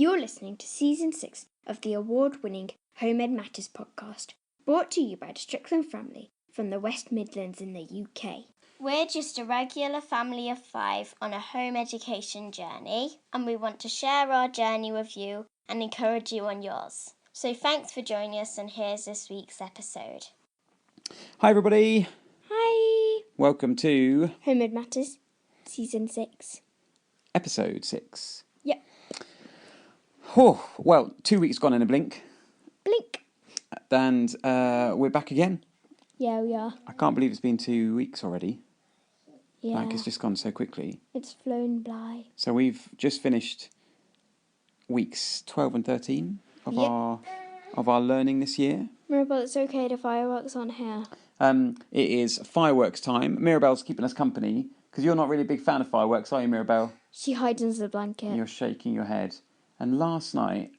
You're listening to Season 6 of the award-winning Home Ed Matters podcast, brought to you by the Strickland family from the West Midlands in the UK. We're just a regular family of 5 on a home education journey, and we want to share our journey with you and encourage you on yours. So thanks for joining us, and here's this week's episode. Hi everybody. Hi! Welcome to Home Ed Matters, Season 6. episode 6. Yep. Oh, well, 2 weeks gone in a blink. Blink! And we're back again. Yeah, we are. I can't believe it's been 2 weeks already. Yeah. Like, it's just gone so quickly. It's flown by. So we've just finished weeks 12 and 13 of our learning this year. Mirabelle, it's okay, the fireworks on here. It is fireworks time. Mirabelle's keeping us company, because you're not really a big fan of fireworks, are you, Mirabelle? She hides under the blanket. You're shaking your head. And last night,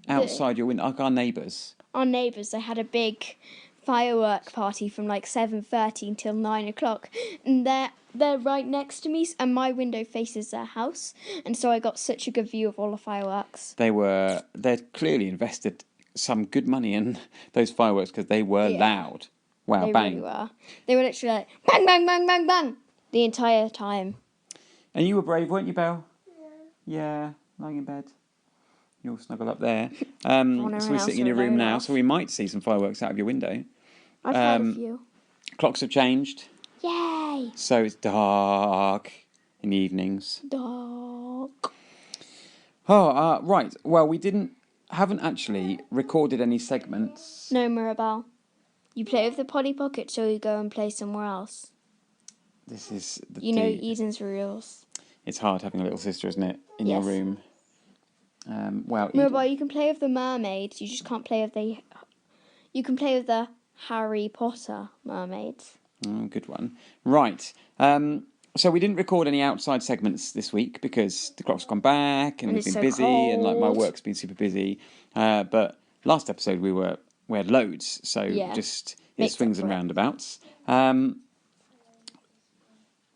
outside your window, like our neighbours. Our neighbours, they had a big firework party from like 7:30 until 9 o'clock. And they're right next to me, and my window faces their house. And so I got such a good view of all the fireworks. They'd clearly invested some good money in those fireworks, because they were loud. Wow, they bang. Really were. They were literally like, bang, bang, bang, bang, bang, the entire time. And you were brave, weren't you, Belle? Yeah, lying in bed. You're all snuggled up there. So we're sitting in your room now, so we might see some fireworks out of your window. I've had a few. Clocks have changed. Yay! So it's dark in the evenings. Dark. Oh, right. Well, we haven't actually recorded any segments. No, Mirabelle. You play with the Polly Pocket, so you go and play somewhere else. This is know Eden's rules. It's hard having a little sister, isn't it, in your room? Wow. Mirabelle, you can play with the mermaids. You just can't play with the. You can play with the Harry Potter mermaids. Good one. Right. So we didn't record any outside segments this week because the clock's gone back and we've been busy, cold. and like my work's been super busy. But last episode we had loads, so just it swings and roundabouts.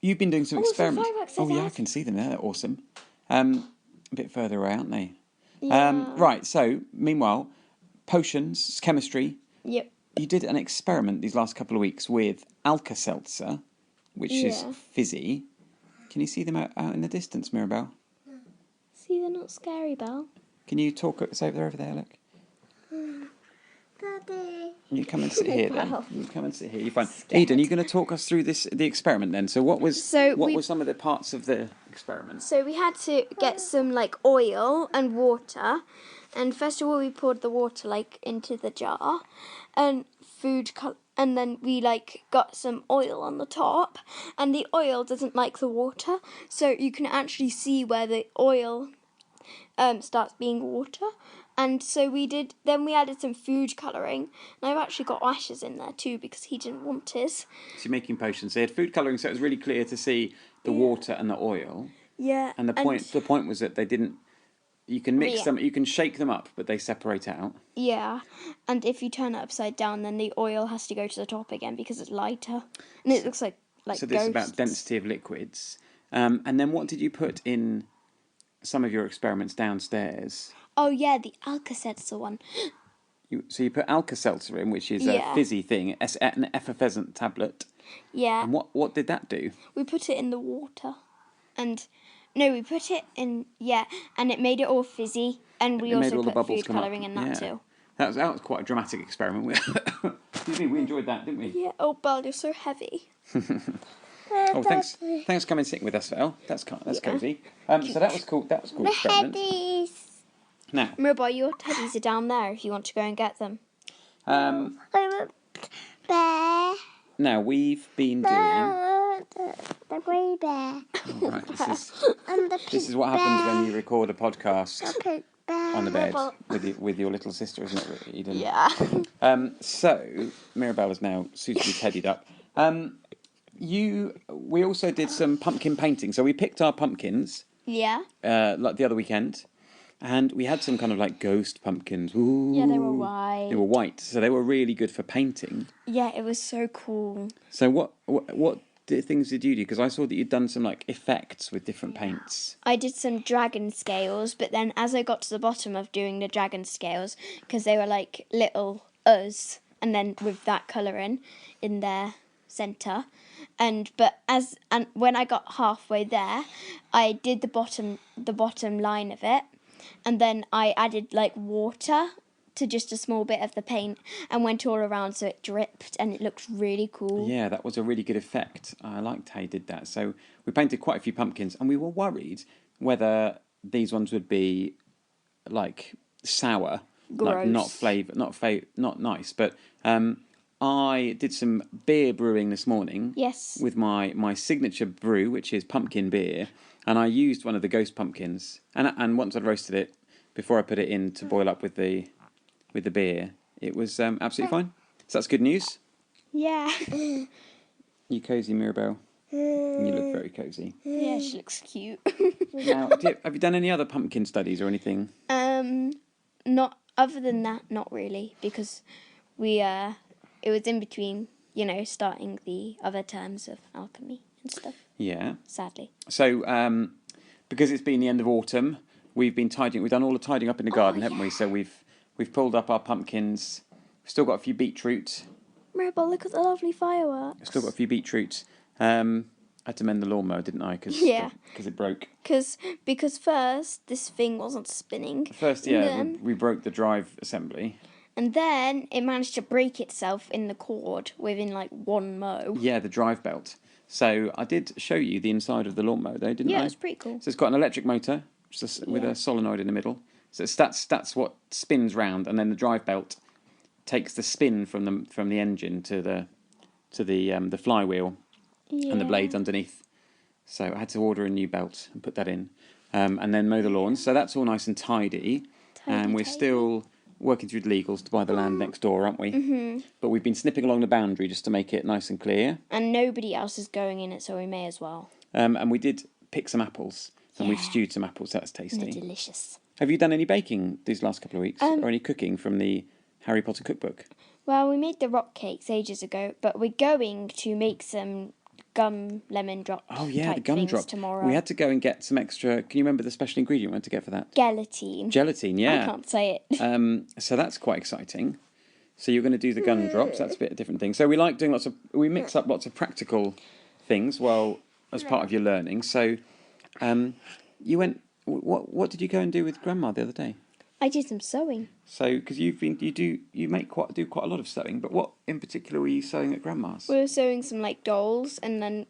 You've been doing some experiments. Oh yeah, I can see them there. They're awesome. A bit further away, aren't they? Yeah. Right. So meanwhile, potions, chemistry. Yep. You did an experiment these last couple of weeks with Alka-Seltzer, which is fizzy. Can you see them out in the distance, Mirabelle? See, they're not scary, Belle. Can you talk? It's over there, look. Daddy. You come and sit here then. You come and sit here. You're fine. Eden, are you going to talk us through the experiment then? So what were some of the parts of the experiment? So we had to get some like oil and water, and first of all we poured the water like into the jar, and and then we like got some oil on the top, and the oil doesn't like the water, so you can actually see where the oil starts being water. And so we added some food colouring, and I've actually got Ashes in there too because he didn't want his. So you're making potions. They had food colouring, so it was really clear to see the water and the oil. Yeah. And the point was that they didn't. You can mix them, you can shake them up, but they separate out. Yeah, and if you turn it upside down, then the oil has to go to the top again because it's lighter, and it looks like So this ghosts. is about density of liquids. And then what did you put in some of your experiments downstairs? Oh yeah, the Alka-Seltzer one. So you put Alka-Seltzer in, which is a fizzy thing, an effervescent tablet. Yeah. And what did that do? We put it in the water, and we put it in and it made it all fizzy, and we also put food colouring in that too. That was quite a dramatic experiment. Excuse me, we enjoyed that, didn't we? Yeah. Oh, Belle, you're so heavy. Oh, thanks for coming and sitting with us, Val. That's cosy. So that was cool. That was cool experiment. Teddies. Now, Mirabelle, your teddies are down there if you want to go and get them. I'm a bear. Now we've been doing. The grey bear. Oh, right, this is what happens when you record a podcast on the bed with your little sister, isn't it, Eden? Yeah. So Mirabelle is now suitably teddied up. We also did some pumpkin painting. So we picked our pumpkins. Yeah. Like the other weekend. And we had some kind of like ghost pumpkins. Ooh. Yeah, they were white. They were white, so they were really good for painting. Yeah, it was so cool. So what things did you do? Because I saw that you'd done some like effects with different paints. I did some dragon scales, but then as I got to the bottom of doing the dragon scales, because they were like little us, and then with that colouring in their centre, and when I got halfway there, I did the bottom line of it, and then I added like water to just a small bit of the paint and went all around so it dripped and it looked really cool. Yeah, that was a really good effect. I liked how you did that. So we painted quite a few pumpkins, and we were worried whether these ones would be like sour, Gross. like not nice. But I did some beer brewing this morning. Yes. With my signature brew, which is pumpkin beer, and I used one of the ghost pumpkins. And once I'd roasted it, before I put it in to boil up with the beer, it was absolutely fine. So that's good news. Yeah. You cosy, Mirabelle? You look very cosy. Yeah, she looks cute. Now, have you done any other pumpkin studies or anything? Not other than that, not really, because it was in between, starting the other terms of alchemy and stuff. Yeah. Sadly. So, because it's been the end of autumn, we've been tidying. We've done all the tidying up in the garden, haven't we? So we've pulled up our pumpkins. We've still got a few beetroot. Mirabelle, look at the lovely fireworks. We've still got a few beetroot. I had to mend the lawnmower, didn't I? Because it broke. Because first this thing wasn't spinning. First, we broke the drive assembly. And then it managed to break itself in the cord within like one mow. Yeah, the drive belt. So I did show you the inside of the lawnmower, though, didn't I? Yeah, it's pretty cool. So it's got an electric motor with a solenoid in the middle. So that's what spins round, and then the drive belt takes the spin from the engine to the flywheel and the blades underneath. So I had to order a new belt and put that in, and then mow the lawns. So that's all nice and tidy. And we're still working through the legals to buy the land next door, aren't we? Mm-hmm. But we've been snipping along the boundary just to make it nice and clear. And nobody else is going in it, so we may as well. And we did pick some apples, and we've stewed some apples. That's tasty. They're delicious. Have you done any baking these last couple of weeks, or any cooking from the Harry Potter cookbook? Well, we made the rock cakes ages ago, but we're going to make some gum lemon drop. Oh yeah, the gum drop tomorrow. We had to go and get some extra. Can you remember the special ingredient we had to get for that? Gelatine. Gelatine, yeah. I can't say it. So that's quite exciting. So you're going to do the gum drops. That's a bit of a different thing. So we like doing we mix up lots of practical things as part of your learning. So you went. What did you go and do with Grandma the other day? I did some sewing. So, because you do quite a lot of sewing, but what in particular were you sewing at Grandma's? We were sewing some like dolls, and then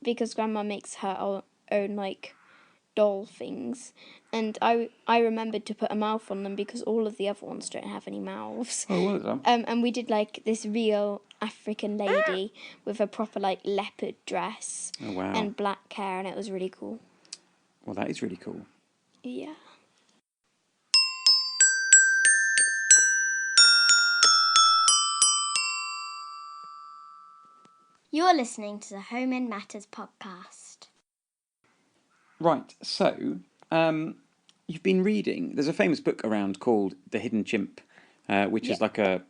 because Grandma makes her own like doll things, and I remembered to put a mouth on them because all of the other ones don't have any mouths. Oh, well done. And we did like this real African lady with a proper like leopard dress. Oh, wow. And black hair, and it was really cool. Well, that is really cool. Yeah. You're listening to the Home in Matters podcast. Right, so you've been reading. There's a famous book around called The Hidden Chimp, which is like a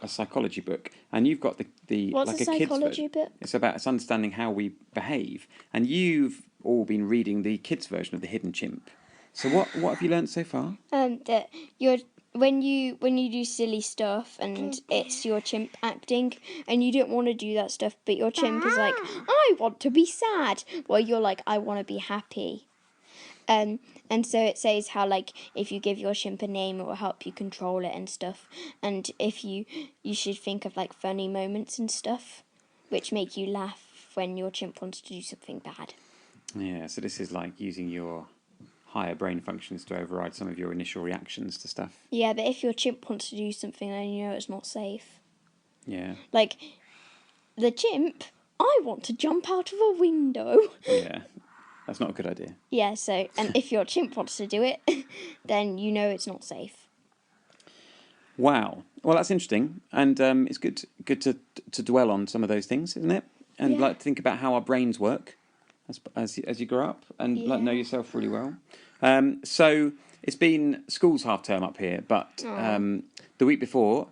psychology book, and you've got the What's like a kids psychology book? It's understanding how we behave, and you've all been reading the kids' version of The Hidden Chimp. So what have you learned so far? That when you do silly stuff and it's your chimp acting, and you don't want to do that stuff, but your chimp is like, I want to be sad. Well, you're like, I want to be happy. And so it says how like if you give your chimp a name, it will help you control it and stuff. And if you should think of like funny moments and stuff, which make you laugh when your chimp wants to do something bad. Yeah, so this is like using your higher brain functions to override some of your initial reactions to stuff. Yeah, but if your chimp wants to do something, then you know it's not safe. Yeah. Like, the chimp, I want to jump out of a window. Yeah, that's not a good idea. Yeah, so, and if your chimp wants to do it, then you know it's not safe. Wow. Well, that's interesting, and it's good to dwell on some of those things, isn't it? And like to think about how our brains work as you grow up and like know yourself really well. So it's been school's half term up here, but the week before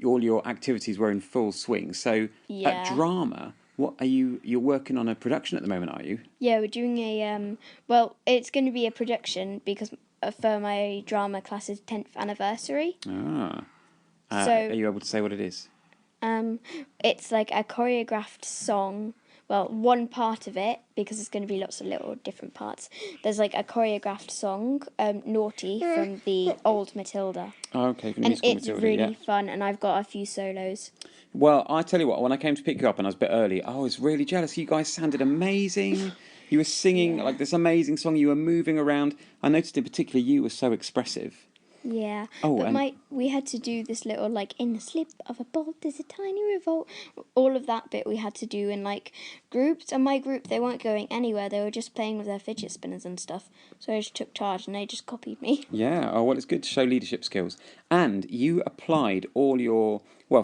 all your activities were in full swing. So at Yeah. drama, what are you're working on a production at the moment, are you? Yeah, we're doing a well, it's going to be a production because for my drama class's 10th anniversary. Ah. Are So you able to say what it is? it's like a choreographed song. Well, one part of it, because there's going to be lots of little different parts. There's like a choreographed song, Naughty, from the old Matilda. Oh, okay, from And musical it's Matilda, really yeah. fun, and I've got a few solos. Well, I tell you what, when I came to pick you up and I was a bit early, I was really jealous. You guys sounded amazing. You were singing Yeah. like this amazing song. You were moving around. I noticed in particular you were so expressive. Yeah. Oh, But and we had to do this little like in the slip of a bolt there's a tiny revolt. All of that bit we had to do in like groups, and my group they weren't going anywhere. They were just playing with their fidget spinners and stuff. So I just took charge and they just copied me. yeah, oh well, it's good to show leadership skills. And you applied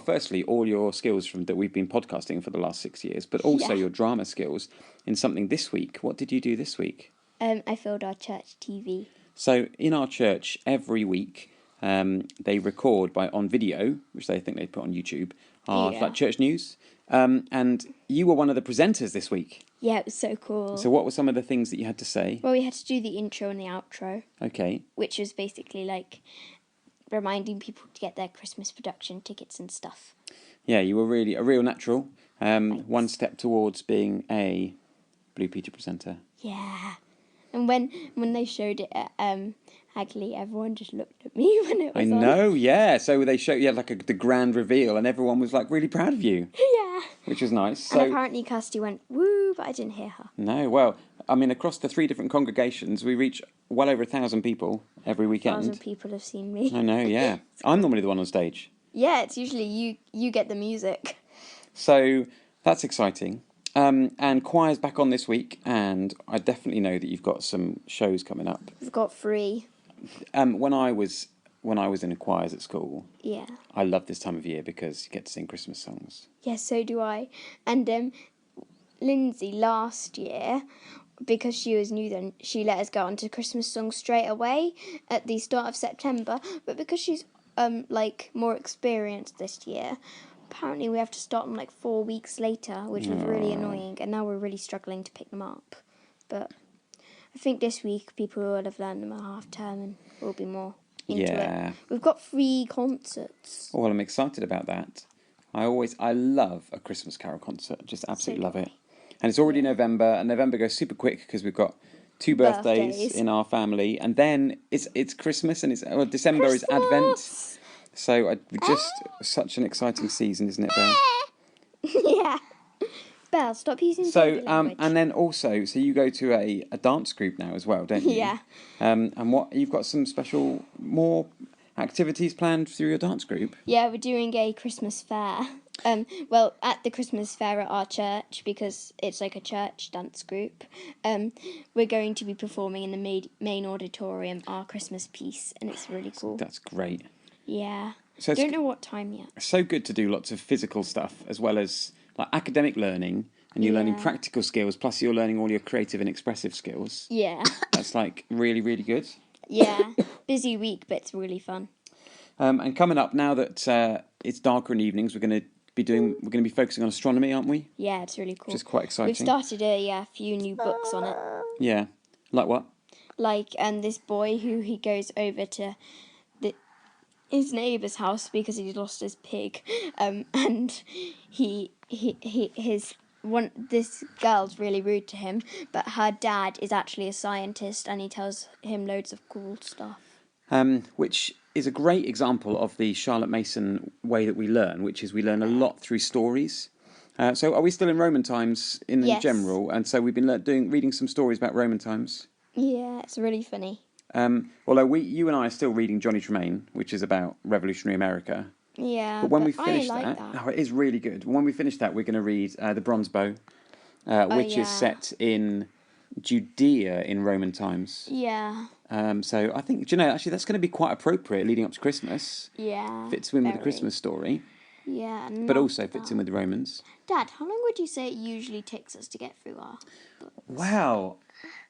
firstly, all your skills from that we've been podcasting for the last 6 years, but also Yeah. your drama skills in something this week. What did you do this week? I filled our church TV. So in our church, every week they record on video, which they think they put on YouTube, our Yeah. like church news. And you were one of the presenters this week. Yeah, it was so cool. So what were some of the things that you had to say? Well, we had to do the intro and the outro, Okay. which was basically like reminding people to get their Christmas production tickets and stuff. Yeah, you were really a real natural. One step towards being a Blue Peter presenter. Yeah. And when they showed it at Hagley, everyone just looked at me when it was I on. know, yeah. So they showed the grand reveal, and everyone was like really proud of you, Yeah. which was nice. And So apparently Kirsty went, woo, but I didn't hear her. no, well, I mean, across the 3 different congregations, we reach well over 1,000 people every weekend. 1,000 people have seen me. I know, yeah. I'm normally the one on stage. Yeah, it's usually you get the music. So that's exciting. And choir's back on this week, and I definitely know that you've got some shows coming up. We've got 3. When I was in a choirs at school, Yeah. I love this time of year because you get to sing Christmas songs. Yeah, so do I. And Lindsay last year, because she was new then, she let us go onto Christmas songs straight away at the start of September. But because she's like more experienced this year, apparently we have to start them like 4 weeks later, which was really annoying. And now we're really struggling to pick them up. But I think this week people will have learned them at half term and will be more into Yeah. it. We've got 3 concerts. Oh, well, I'm excited about that. I love a Christmas carol concert. Just absolutely love it. And it's already November, and November goes super quick because we've got 2 birthdays in our family, and then it's Christmas, and December is Advent. So such an exciting season, isn't it, Belle? Yeah. Belle, stop using So baby language. and then also, so you go to a dance group now as well, don't you? Yeah. And what you've got some more activities planned through your dance group? Yeah, we're doing a Christmas fair. Well, at the Christmas fair at our church, because it's like a church dance group, we're going to be performing in the main auditorium our Christmas piece, and it's really cool. That's great. Yeah. So Don't know what time yet. So good to do lots of physical stuff as well as like academic learning, and you're learning practical skills, plus you're learning all your creative and expressive skills. Yeah. That's like really, really good. Yeah. Busy week, but it's really fun. And coming up now that it's darker in evenings, we're going to be focusing on astronomy, aren't we? Yeah, it's really cool. Which is quite exciting. We've started a few new books on it. Yeah. Like what? Like this boy who he goes over to his neighbour's house because he's lost his pig, and this girl's really rude to him, but her dad is actually a scientist and he tells him loads of cool stuff. Which is a great example of the Charlotte Mason way that we learn, which is we learn a lot through stories. So are we still in Roman times in general? And so we've been reading some stories about Roman times. Yeah, it's really funny. Although you and I are still reading Johnny Tremaine, which is about revolutionary America. Yeah, but when we finish that, it is really good. When we finish that, we're going to read The Bronze Bow, which is set in Judea in Roman times. Yeah. So I think, actually that's going to be quite appropriate leading up to Christmas. Yeah. Fits in with the Christmas story. Yeah. But also fits in with the Romans. Dad, how long would you say it usually takes us to get through our books? Well,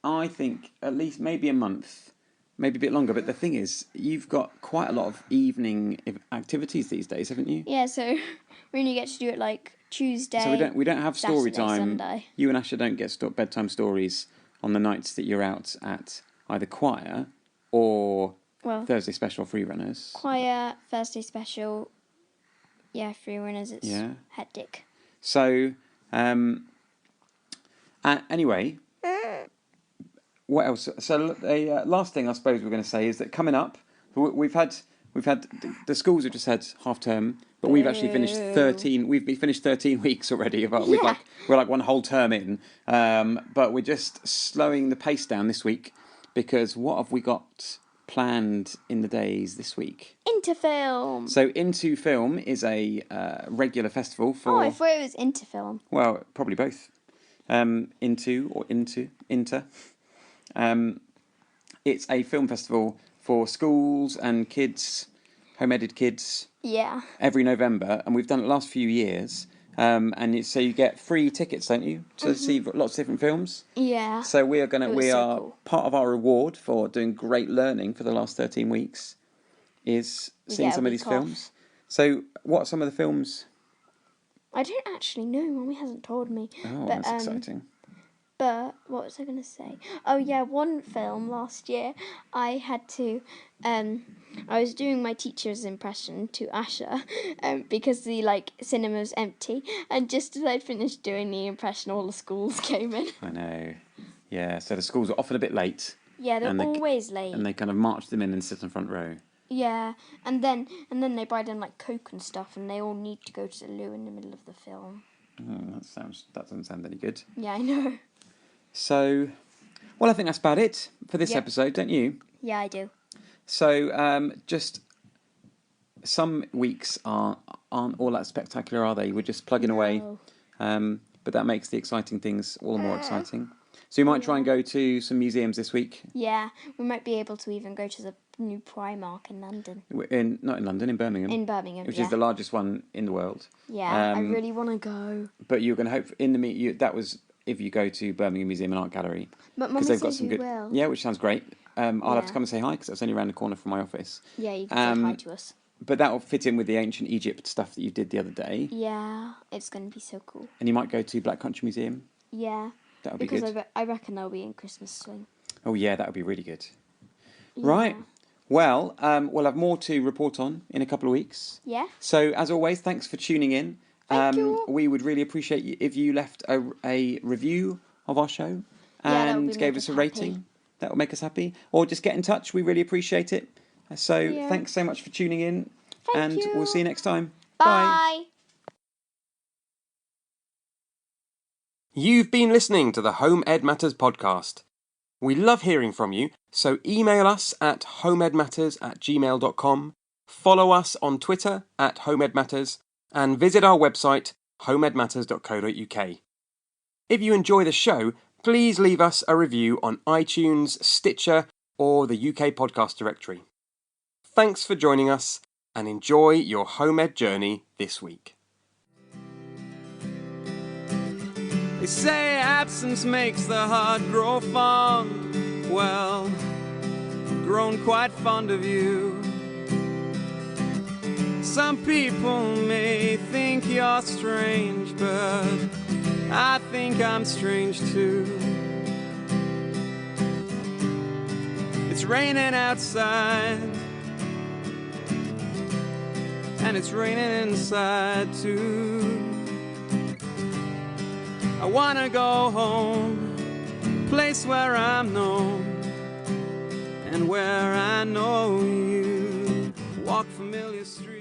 I think at least maybe a month. maybe a bit longer. But the thing is, you've got quite a lot of evening activities these days, haven't you? Yeah, so we only get to do it like Tuesday. So we don't have story Saturday, time. Sunday. You and Asher don't get bedtime stories on the nights that you're out at either choir or Thursday special free runners. Choir, Thursday special. Yeah, free runners. It's hectic. So anyway, what else? So the last thing I suppose we're going to say is that coming up, we've had the schools have just had half term, but we've actually finished 13. We've finished 13 weeks already. We're like one whole term in, but we're just slowing the pace down this week because what have we got planned in the days this week? Interfilm. So Into Film is a regular festival for. Oh, I thought it was Interfilm. Well, probably both. Inter. It's a film festival for schools and kids, home-edited kids. Yeah. Every November, and we've done it the last few years. So you get free tickets, don't you, to see lots of different films? Yeah. So we are cool. Part of our reward for doing great learning for the last 13 weeks is seeing some of these films. So what are some of the films? I don't actually know. Mummy hasn't told me. Oh, but, that's exciting. But what was I going to say? Oh yeah, one film last year I had to. I was doing my teacher's impression to Asher, because the cinema was empty, and just as I'd finished doing the impression, all the schools came in. I know. Yeah. So the schools are often a bit late. Yeah, they're always late. And they kind of march them in and sit in front row. Yeah, and then they buy them Coke and stuff, and they all need to go to the loo in the middle of the film. Oh, that doesn't sound any good. Yeah, I know. So, well, I think that's about it for this episode, don't you? Yeah, I do. So, just some weeks aren't all that spectacular, are they? We're just plugging away, but that makes the exciting things all the more exciting. So you might try and go to some museums this week. Yeah, we might be able to even go to the new Primark in London. Not in London, in Birmingham. In Birmingham, which is the largest one in the world. Yeah, I really want to go. But you're going to hope that was if you go to Birmingham Museum and Art Gallery. But Mum says you will. Yeah, which sounds great. I'll have to come and say hi because it's only around the corner from my office. Yeah, you can say hi to us. But that will fit in with the ancient Egypt stuff that you did the other day. Yeah, it's going to be so cool. And you might go to Black Country Museum. Yeah. That would be good. Because I reckon they'll be in Christmas swing. Oh yeah, that would be really good. Yeah. Right. Well, we'll have more to report on in a couple of weeks. Yeah. So as always, thanks for tuning in. Thank you. We would really appreciate you if you left a review of our show and gave us a rating. That will make us happy. Or just get in touch. We really appreciate it. So thanks so much for tuning in. Thank you. We'll see you next time. Bye. You've been listening to the Home Ed Matters podcast. We love hearing from you, so email us at homeedmatters@gmail.com, follow us on Twitter at homeedmatters, and visit our website homeedmatters.co.uk. If you enjoy the show, please leave us a review on iTunes, Stitcher, or the UK podcast directory. Thanks for joining us, and enjoy your home ed journey this week. They say absence makes the heart grow fond. Well, I've grown quite fond of you. Some people may think you're strange, but I think I'm strange too. It's raining outside, and it's raining inside too. I wanna go home, place where I'm known, and where I know you. Walk familiar streets.